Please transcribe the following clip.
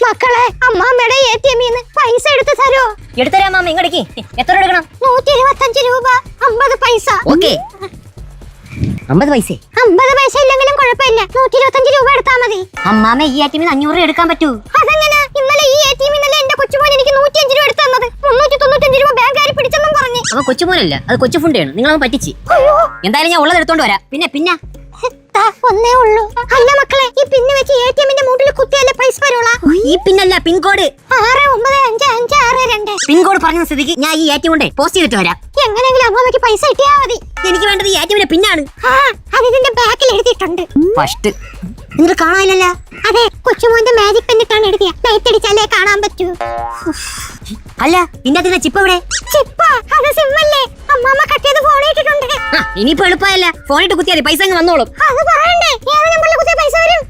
മക്കളെ, അമ്മാമ്മയുടെ ATM-ന്ന് പൈസ എടുത്തു തരോ? എടുത്തരാം മാമ. ഇങ്ങടേക്ക് എത്ര രൂപ എടുക്കണം? 125 രൂപ 50 പൈസ. ഓക്കേ, 50 പൈസ. 50 പൈസ ഇല്ലെങ്കിലും കുഴപ്പമില്ല, 125 രൂപ എടുത്താ മതി. അമ്മാമ ഈ ATM-ന്ന് 500 രൂപ എടുക്കാൻ പറ്റൂ? അതെങ്ങനെ? ഇന്നലെ ഈ ATM-ന്നല്ലേ എന്റെ കൊച്ചുമോൻ എനിക്ക് 105 രൂപ എടുത്തു തന്നത്. 395 രൂപ ബാങ്കുകാരി പിടിച്ചെന്നും പറഞ്ഞു. അവൻ കൊച്ചുമോനല്ല, അത് കൊച്ചു ഫുണ്ടാണ്. നിങ്ങൾ അവൻ പറ്റിച്ച്. എന്തായാലും ഞാൻ ഉള്ളത് എടുത്തോണ്ട് വരാം. പിന്നെ ഒന്നേ ഉള്ളൂ. അല്ല മക്കളെ, ഈ പിന്ന് വെച്ച് ATM-ന്റെ മൂട്ടിൽ കുത്തിയാലേ പൈസ വരുള്ളൂ. ഈ പിന്നല്ല, പിൻകോഡ് 695562. പിൻകോഡ് പറഞ്ഞ സ്ഥിതിക്ക് ഞാൻ ഈ ATM കൊണ്ട് പോസ്റ്റ് ചെയ്തിട്ട് വരാം. എങ്ങനെങ്കിലും അമ്മമ്മക്ക് പൈസ കിട്ടിയാ മതി. എനിക്ക് വേണ്ടത് ഈ ATM-ന്റെ പിന്നാണ്. അത് ഇതിന്റെ ബാക്കിൽ എഴുതിയിട്ടുണ്ട്. ഫസ്റ്റ് എന്നിട്ട് കാണാനില്ലല്ലോ. അതെ, കൊച്ചുമോന്റെ മാജിക് പെന്നിട്ടാണ് എഴുതിയ. ലൈറ്റ് അടിച്ചാലേ കാണാൻ പറ്റൂ. അല്ല, ഇതിന്റെ ചിപ്പ് എവിടെ? ചിപ്പ്? അത് സിമ്മല്ലേ, അമ്മമ്മ കട്ടിയത് ഫോൺ ഇട്ടിട്ടുണ്ട്. ഇനിയിപ്പോ എളുപ്പമല്ല, ഫോണിട്ട് കുത്തിയാൽ പൈസ അങ്ങ് വന്നോളും. അത് പറയണ്ടേ? ഏത് നമ്പറിൽ കുത്തിയ പൈസ വരും?